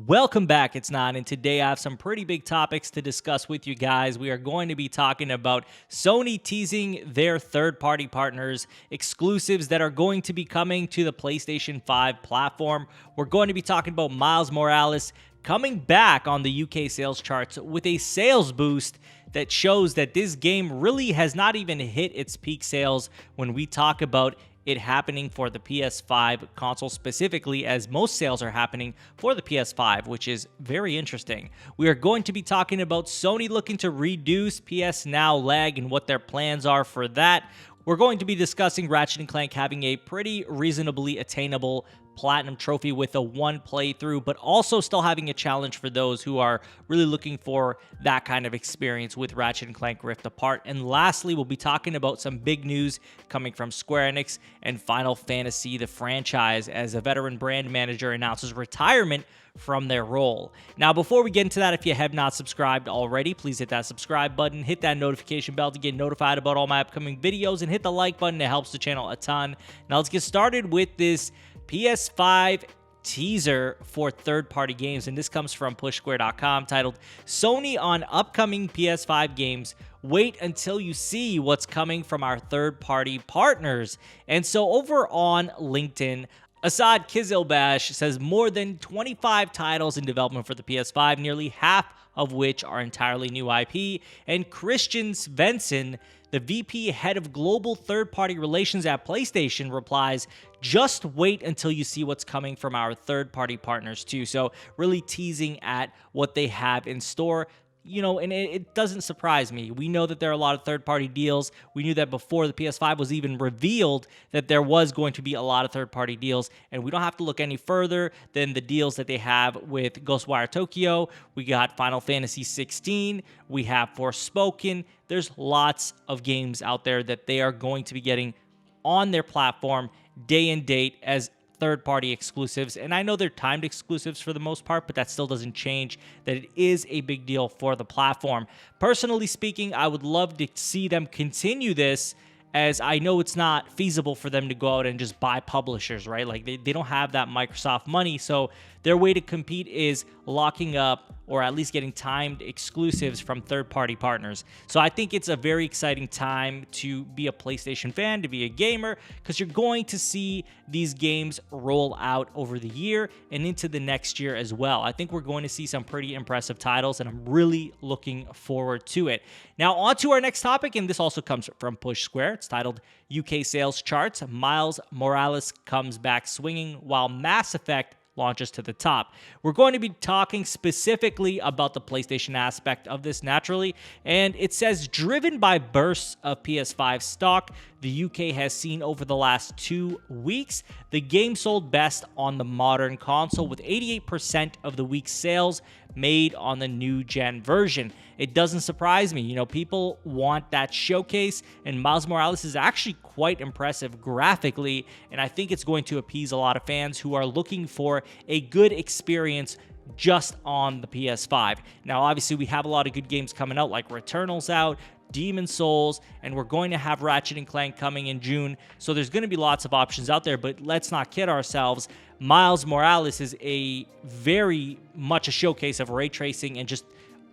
Welcome back, it's Nan, and today I have some pretty big topics to discuss with you guys. We are going to be talking about Sony teasing their third-party partners, exclusives that are going to be coming to the PlayStation 5 platform. We're going to be talking about Miles Morales coming back on the UK sales charts with a sales boost that shows that this game really has not even hit its peak sales when we talk about it happening for the PS5 console specifically, as most sales are happening for the PS5, which is very interesting. We are going to be talking about Sony looking to reduce PS Now lag and what their plans are for that. We're going to be discussing Ratchet and Clank having a pretty reasonably attainable platinum trophy with a one playthrough, but also still having a challenge for those who are really looking for that kind of experience with Ratchet and Clank Rift Apart. And lastly, we'll be talking about some big news coming from Square Enix and Final Fantasy, the franchise, as a veteran brand manager announces retirement from their role. Now, before we get into that, if you have not subscribed already, please hit that subscribe button, hit that notification bell to get notified about all my upcoming videos, and hit the like button. It helps the channel a ton. Now, let's get started with this PS5 teaser for third-party games, and this comes from pushsquare.com, titled Sony on upcoming PS5 games, wait until you see what's coming from our third-party partners. And so over on LinkedIn, Asad Kizilbash says more than 25 titles in development for the PS5, nearly half of which are entirely new IP. And Christian Svensson, the VP head of global third-party relations at PlayStation, replies, just wait until you see what's coming from our third-party partners too. So really teasing at what they have in store. You know, and it doesn't surprise me. We know that there are a lot of third-party deals. We knew that before the PS5 was even revealed that there was going to be a lot of third-party deals, and we don't have to look any further than the deals that they have with Ghostwire Tokyo. We got Final Fantasy 16. We have Forspoken. There's lots of games out there that they are going to be getting on their platform day and date as third-party exclusives, and I know they're timed exclusives for the most part, but that still doesn't change that it is a big deal for the platform. Personally speaking, I would love to see them continue this, as I know it's not feasible for them to go out and just buy publishers, right? Like, they don't have that Microsoft money, so their way to compete is locking up or at least getting timed exclusives from third-party partners. So I think it's a very exciting time to be a PlayStation fan, to be a gamer, because you're going to see these games roll out over the year and into the next year as well. I think we're going to see some pretty impressive titles, and I'm really looking forward to it. Now, on to our next topic, and this also comes from Push Square. It's titled UK Sales Charts. Miles Morales comes back swinging while Mass Effect launches to the top. We're going to be talking specifically about the PlayStation aspect of this, naturally, and it says, driven by bursts of PS5 stock the UK has seen over the last 2 weeks, the game sold best on the modern console, with 88% of the week's sales made on the new gen version. It doesn't surprise me. You know, people want that showcase, and Miles Morales is actually quite impressive graphically, and I think it's going to appease a lot of fans who are looking for a good experience just on the PS5. Now, obviously, we have a lot of good games coming out, like Returnal's out, Demon's Souls, and we're going to have Ratchet and Clank coming in June, so there's going to be lots of options out there, but let's not kid ourselves. Miles Morales is a very much a showcase of ray tracing and just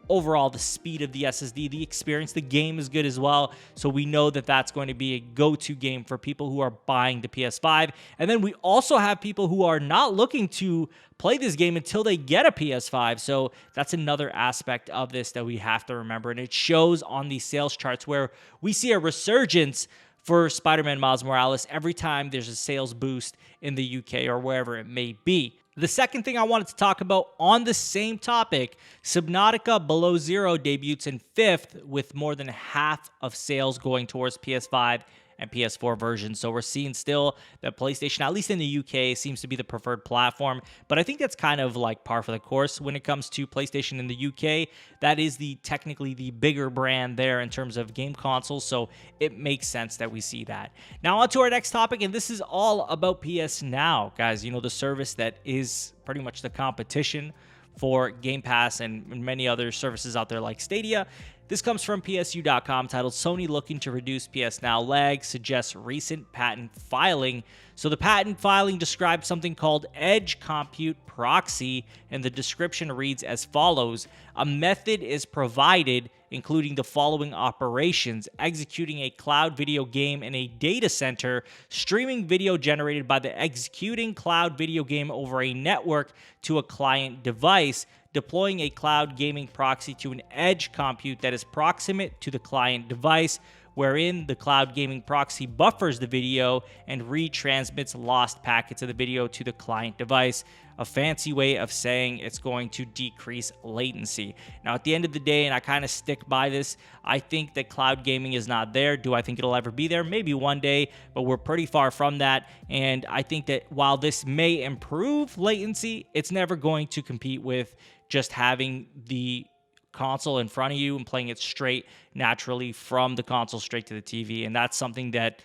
overall the speed of the SSD, the experience. The game is good as well, so we know that that's going to be a go-to game for people who are buying the PS5. And then we also have people who are not looking to play this game until they get a PS5, so that's another aspect of this that we have to remember, and it shows on these sales charts where we see a resurgence for Spiderman Miles Morales every time there's a sales boost in the UK or wherever it may be. The second thing I wanted to talk about on the same topic, Subnautica Below Zero debuts in 5th with more than half of sales going towards PS5 and PS4 versions. So we're seeing still that PlayStation, at least in the UK, seems to be the preferred platform. But I think that's kind of like par for the course when it comes to PlayStation in the UK. That is technically the bigger brand there in terms of game consoles. So it makes sense that we see that. Now on to our next topic, and this is all about PS Now, guys. You know, the service that is pretty much the competition for Game Pass and many other services out there like Stadia. This comes from PSU.com, titled Sony looking to reduce PS Now lag, suggests recent patent filing. So the patent filing describes something called Edge Compute Proxy, and the description reads as follows. A method is provided including the following operations: executing a cloud video game in a data center, streaming video generated by the executing cloud video game over a network to a client device, deploying a cloud gaming proxy to an edge compute that is proximate to the client device, wherein the cloud gaming proxy buffers the video and retransmits lost packets of the video to the client device. A fancy way of saying it's going to decrease latency. Now, at the end of the day, and I kind of stick by this, I think that cloud gaming is not there. Do I think it'll ever be there? Maybe one day, but we're pretty far from that. And I think that while this may improve latency, it's never going to compete with just having the console in front of you and playing it straight naturally from the console straight to the TV. And that's something that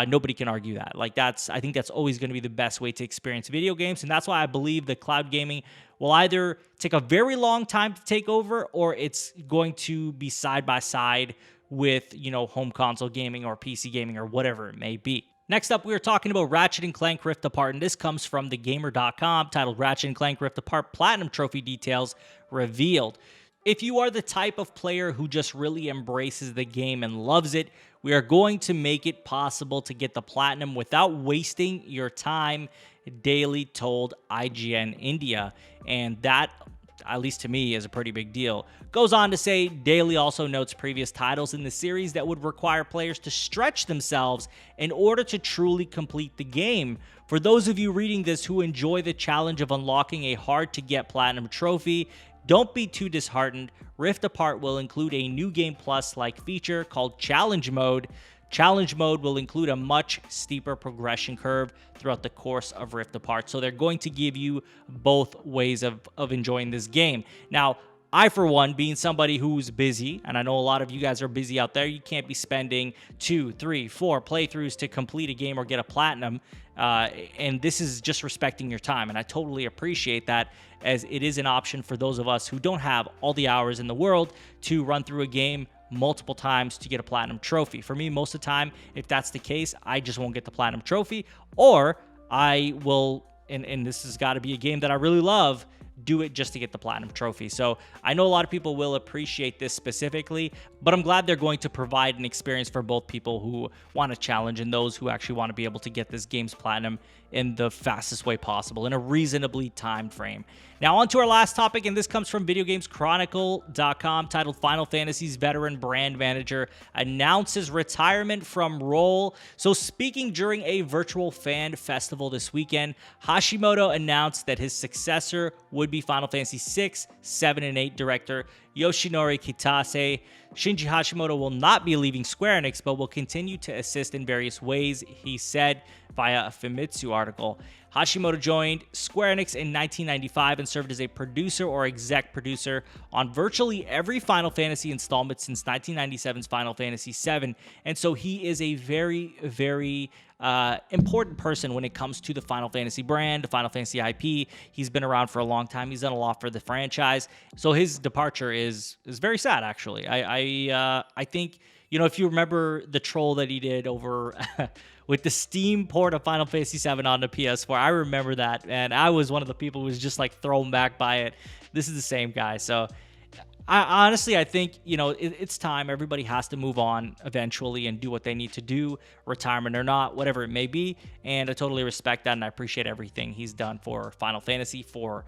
nobody can argue that. I think that's always going to be the best way to experience video games. And that's why I believe that cloud gaming will either take a very long time to take over, or it's going to be side by side with, home console gaming or PC gaming or whatever it may be. Next up, we are talking about Ratchet and Clank Rift Apart, and this comes from thegamer.com, titled Ratchet and Clank Rift Apart Platinum Trophy Details Revealed. If you are the type of player who just really embraces the game and loves it, we are going to make it possible to get the platinum without wasting your time, Daily told IGN India. And that, at least to me, is a pretty big deal. Goes on to say, Daily also notes previous titles in the series that would require players to stretch themselves in order to truly complete the game. For those of you reading this who enjoy the challenge of unlocking a hard-to-get platinum trophy, don't be too disheartened. Rift Apart will include a new Game Plus-like feature called Challenge Mode. Challenge Mode will include a much steeper progression curve throughout the course of Rift Apart. So they're going to give you both ways of enjoying this game. Now, I, for one, being somebody who's busy, and I know a lot of you guys are busy out there, you can't be spending 2, 3, 4 playthroughs to complete a game or get a platinum, and this is just respecting your time, and I totally appreciate that, as it is an option for those of us who don't have all the hours in the world to run through a game multiple times to get a platinum trophy. For me, most of the time, if that's the case, I just won't get the platinum trophy, or I will, and this has got to be a game that I really love, do it just to get the platinum trophy. So I know a lot of people will appreciate this specifically, but I'm glad they're going to provide an experience for both people who want to challenge and those who actually want to be able to get this game's platinum in the fastest way possible, in a reasonably timed frame. Now on to our last topic, and this comes from VideoGamesChronicle.com, titled Final Fantasy's veteran brand manager announces retirement from role. So speaking during a virtual fan festival this weekend, Hashimoto announced that his successor would be Final Fantasy 6, 7, and 8 director Yoshinori Kitase. Shinji Hashimoto will not be leaving Square Enix, but will continue to assist in various ways, he said via a Famitsu article. Hashimoto joined Square Enix in 1995 and served as a producer or exec producer on virtually every Final Fantasy installment since 1997's Final Fantasy VII, and so he is a very, very important person when it comes to the Final Fantasy brand, the Final Fantasy IP. He's been around for a long time. He's done a lot for the franchise, so his departure is very sad, actually. I think, if you remember the troll that he did over with the Steam port of Final Fantasy VII on the PS4, I remember that, and I was one of the people who was just thrown back by it. This is the same guy, so I think, it's time. Everybody has to move on eventually and do what they need to do, retirement or not, whatever it may be. And I totally respect that, and I appreciate everything he's done for Final Fantasy, for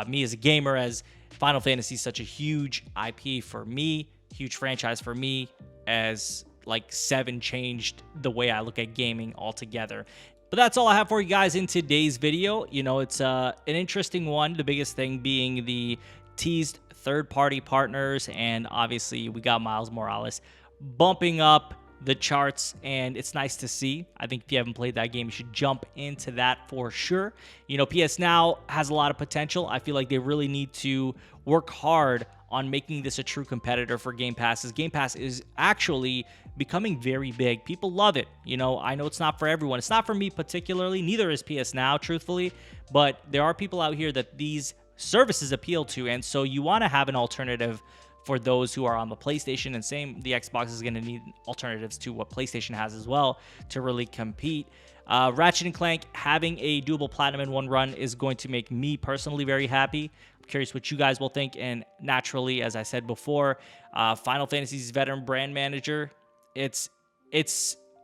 me as a gamer, as Final Fantasy is such a huge IP for me, huge franchise for me, as 7 changed the way I look at gaming altogether. But that's all I have for you guys in today's video. It's an interesting one, the biggest thing being the teased third-party partners, and obviously we got Miles Morales bumping up the charts, and it's nice to see. I think if you haven't played that game, you should jump into that for sure. PS Now has a lot of potential. I feel like they really need to work hard on making this a true competitor for Game Pass, as Game Pass is actually becoming very big. People love it. I know it's not for everyone. It's not for me particularly. Neither is PS Now, truthfully, but there are people out here that these services appeal to, and so you want to have an alternative for those who are on the PlayStation, and same, the Xbox is going to need alternatives to what PlayStation has as well to really compete. Ratchet and Clank having a doable platinum in one run is going to make me personally very happy. I'm curious what you guys will think, and naturally, as I said before, Final Fantasy's veteran brand manager, it's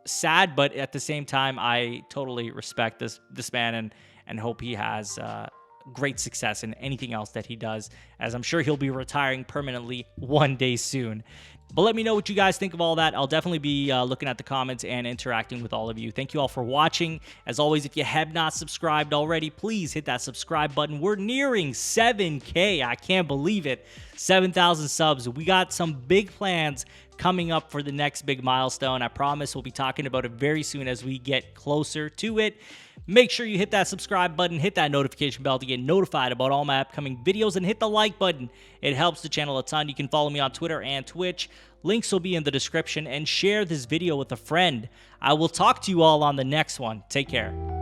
sad, but at the same time, I totally respect this man and hope he has great success in anything else that he does, as I'm sure he'll be retiring permanently one day soon. But let me know what you guys think of all that. I'll definitely be looking at the comments and interacting with all of you. Thank you all for watching. As always, if you have not subscribed already, please hit that subscribe button. We're nearing 7K. I can't believe it. 7,000 subs. We got some big plans coming up for the next big milestone. I promise we'll be talking about it very soon as we get closer to it. Make sure you hit that subscribe button, hit that notification bell to get notified about all my upcoming videos, and hit the like button. It helps the channel a ton. You can follow me on Twitter and Twitch. Links will be in the description, and share this video with a friend. I will talk to you all on the next one. Take care.